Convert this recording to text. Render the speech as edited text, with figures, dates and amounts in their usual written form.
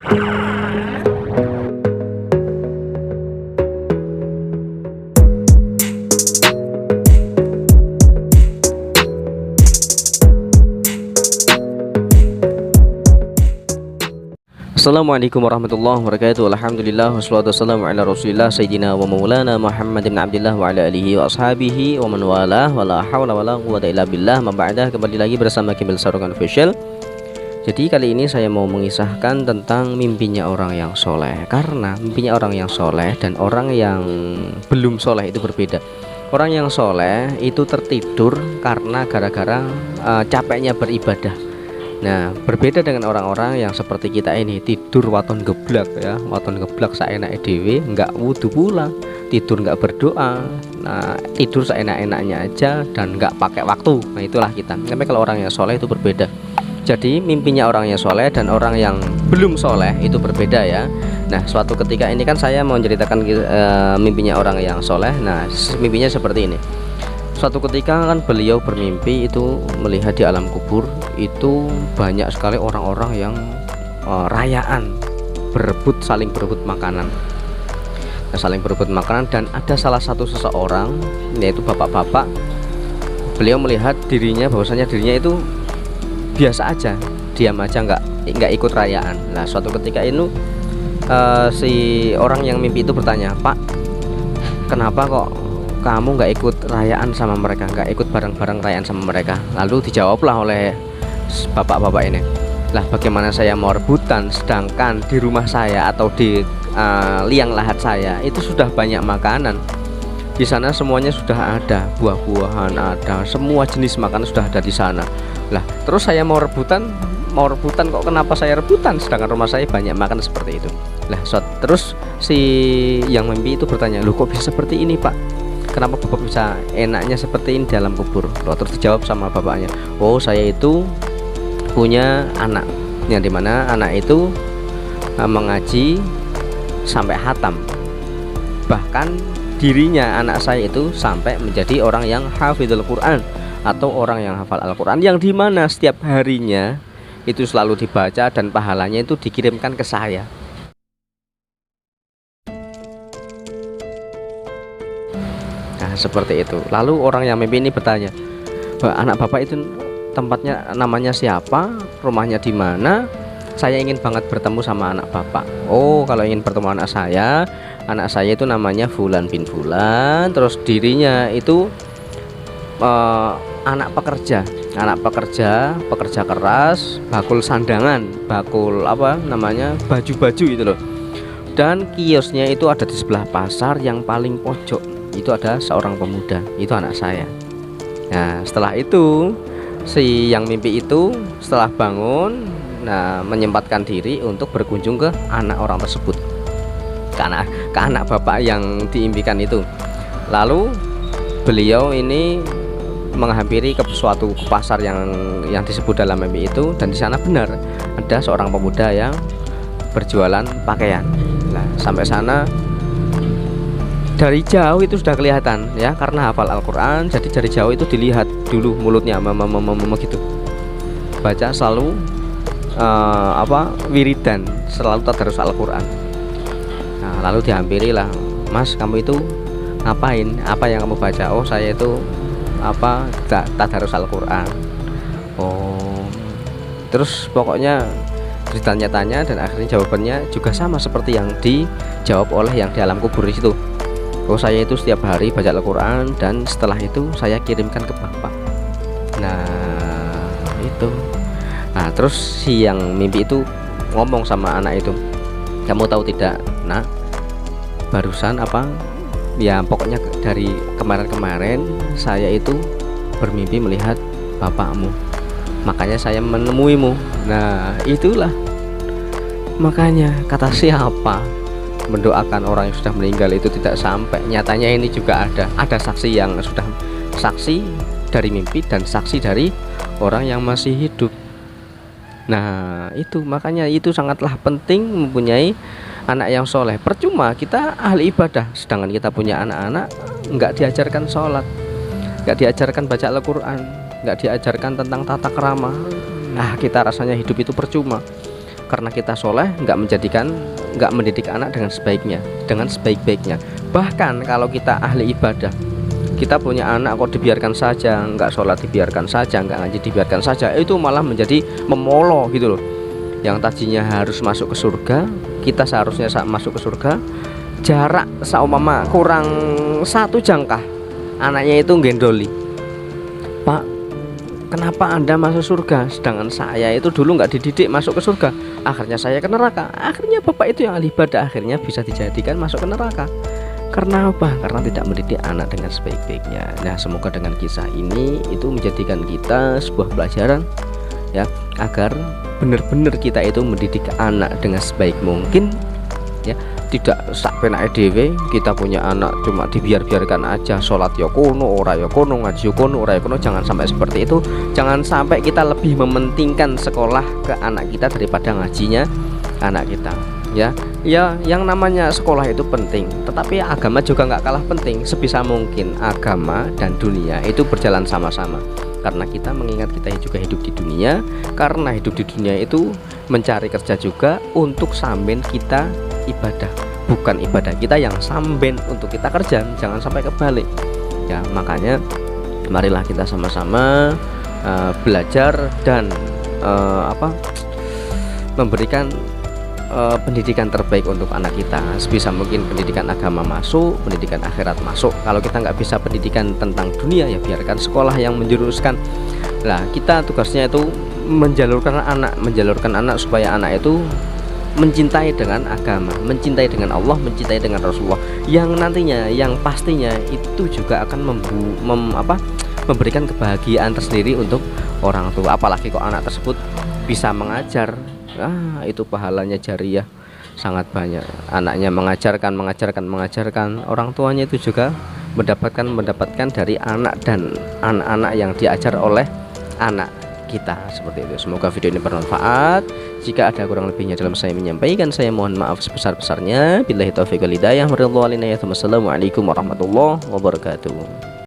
Assalamualaikum warahmatullahi wabarakatuh. Alhamdulillah wassalatu wassalamu ala Rasulillah sayyidina wa maulana Muhammad bin Abdillah wa ala alihi wa ashabihi wa man walah wala haula wala quwwata illa billah. Maba'dah, kembali lagi bersama Kimil Sarukan Official. Jadi kali ini saya mau mengisahkan tentang mimpinya orang yang soleh. Karena mimpinya orang yang soleh dan orang yang belum soleh itu berbeda. Orang yang soleh itu tertidur karena gara-gara capeknya beribadah. Nah, berbeda dengan orang-orang yang seperti kita ini, tidur waton geblak ya, waton geblak seenake dhewe, nggak wudu pula, tidur nggak berdoa. Nah, tidur seenak-enaknya aja dan nggak pakai waktu. Nah, itulah kita. Tapi kalau orang yang soleh itu berbeda. Jadi mimpinya orang yang soleh dan orang yang belum soleh itu berbeda ya. Nah, suatu ketika ini kan saya mau menceritakan mimpinya orang yang soleh. Nah, mimpinya seperti ini. Suatu ketika kan beliau bermimpi itu melihat di alam kubur itu banyak sekali orang-orang yang rayaan, saling berebut makanan. Nah, saling berebut makanan, dan ada salah satu seseorang, yaitu bapak-bapak. Beliau melihat dirinya, bahwasanya dirinya itu biasa aja, diam aja, nggak ikut rayaan. Nah, suatu ketika itu si orang yang mimpi itu bertanya, "Pak, kenapa kok kamu nggak ikut rayaan sama mereka, nggak ikut bareng-bareng rayaan sama mereka?" Lalu dijawablah oleh bapak-bapak ini, "Lah, bagaimana saya mau rebutan sedangkan di rumah saya atau di liang lahat saya itu sudah banyak makanan. Di sana semuanya sudah ada, buah-buahan ada, semua jenis makanan sudah ada di sana. Lah, terus saya mau rebutan kok, kenapa saya rebutan sedangkan rumah saya banyak makan seperti itu?" Lah, terus si yang mimpi itu bertanya, "Loh, kok bisa seperti ini, Pak? Kenapa Bapak bisa enaknya seperti ini dalam kubur?" Loh, terus dijawab sama bapaknya, "Oh, saya itu punya anak, yang dimana anak itu mengaji sampai hatam. Bahkan dirinya, anak saya itu, sampai menjadi orang yang hafizul Quran atau orang yang hafal Al-Quran, yang dimana setiap harinya itu selalu dibaca dan pahalanya itu dikirimkan ke saya." Nah, seperti itu. Lalu orang yang mimpi ini bertanya, "Anak Bapak itu tempatnya namanya siapa? Rumahnya di mana? Saya ingin banget bertemu sama anak Bapak." "Oh, kalau ingin bertemu anak saya itu namanya Fulan bin Fulan. Terus dirinya itu anak pekerja, pekerja keras, bakul sandangan, bakul apa namanya, baju-baju itu loh. Dan kiosnya itu ada di sebelah pasar yang paling pojok. Itu ada seorang pemuda, itu anak saya." Nah, setelah itu si yang mimpi itu setelah bangun, nah, menyempatkan diri untuk berkunjung ke anak orang tersebut, ke anak bapak yang diimpikan itu. Lalu beliau ini menghampiri ke suatu pasar yang disebut dalam mimpi itu, dan di sana benar ada seorang pemuda yang berjualan pakaian. Nah, sampai sana dari jauh itu sudah kelihatan ya, karena hafal Al-Quran, jadi dari jauh itu dilihat dulu mulutnya gitu, baca selalu wiridan, selalu tadarus Al-Quran. Nah, lalu dihampirilah, "Mas, kamu itu ngapain? Apa yang kamu baca?" "Oh, saya itu tadarus Al-Quran." "Oh." Terus pokoknya ditanya-tanya, dan akhirnya jawabannya juga sama seperti yang dijawab oleh yang di alam kubur di situ. "Oh, saya itu setiap hari baca Al-Quran dan setelah itu saya kirimkan ke Bapak." Nah, itu. Nah, terus si yang mimpi itu ngomong sama anak itu, "Kamu tahu tidak, Nak, barusan ya, pokoknya dari kemarin-kemarin saya itu bermimpi melihat bapakmu, makanya saya menemuimu." Nah, itulah makanya kata siapa mendoakan orang yang sudah meninggal itu tidak sampai. Nyatanya ini juga ada saksi yang sudah saksi dari mimpi dan saksi dari orang yang masih hidup. Nah, itu makanya itu sangatlah penting mempunyai anak yang soleh. Percuma kita ahli ibadah sedangkan kita punya anak-anak nggak diajarkan sholat, nggak diajarkan baca Al-Quran, nggak diajarkan tentang tata krama. Nah, kita rasanya hidup itu percuma. karena kita soleh nggak mendidik anak dengan sebaiknya, dengan sebaik-baiknya. Bahkan kalau kita ahli ibadah, kita punya anak kok dibiarkan saja, nggak sholat dibiarkan saja, nggak ngaji dibiarkan saja, itu malah menjadi memolo gitu loh. Yang tadinya harus masuk ke surga, kita seharusnya masuk ke surga, jarak seumpama kurang 1 jangkah, anaknya itu gendoli, Pak, kenapa Anda masuk surga, sedangkan saya itu dulu nggak dididik masuk ke surga, akhirnya saya ke neraka. Akhirnya bapak itu yang ahli ibadah akhirnya bisa dijadikan masuk ke neraka. Karena apa? Karena tidak mendidik anak dengan sebaik-baiknya. Nah, semoga dengan kisah ini itu menjadikan kita sebuah pelajaran ya, agar benar-benar kita itu mendidik anak dengan sebaik mungkin ya. Tidak sak penake dhewe, kita punya anak cuma dibiarkan aja, sholat ya kono, ora ya kono, ngaji ya kono, ora ya kono. Jangan sampai seperti itu. Jangan sampai kita lebih mementingkan sekolah ke anak kita daripada ngajinya anak kita ya. Ya, yang namanya sekolah itu penting, tetapi agama juga nggak kalah penting. Sebisa mungkin agama dan dunia itu berjalan sama-sama, karena kita mengingat kita juga hidup di dunia. Karena hidup di dunia itu mencari kerja juga untuk sambil kita ibadah, bukan ibadah kita yang samben untuk kita kerja. Jangan sampai kebalik ya. Makanya marilah kita sama-sama belajar dan memberikan pendidikan terbaik untuk anak kita. Sebisa mungkin pendidikan agama masuk, pendidikan akhirat masuk. Kalau kita nggak bisa pendidikan tentang dunia, ya biarkan sekolah yang menjuruskan. Nah, kita tugasnya itu menjalurkan anak supaya anak itu mencintai dengan agama, mencintai dengan Allah, mencintai dengan Rasulullah, yang nantinya, yang pastinya itu juga akan memberikan kebahagiaan tersendiri untuk orang tua. Apalagi kok anak tersebut bisa mengajar, itu pahalanya jariah sangat banyak. Anaknya mengajarkan, orang tuanya itu juga mendapatkan dari anak dan anak-anak yang diajar oleh anak kita, seperti itu. Semoga video ini bermanfaat. Jika ada kurang lebihnya dalam saya menyampaikan, saya mohon maaf sebesar-besarnya. Billahi taufiq wal hidayah. Wassalamualaikum warahmatullahi wabarakatuh.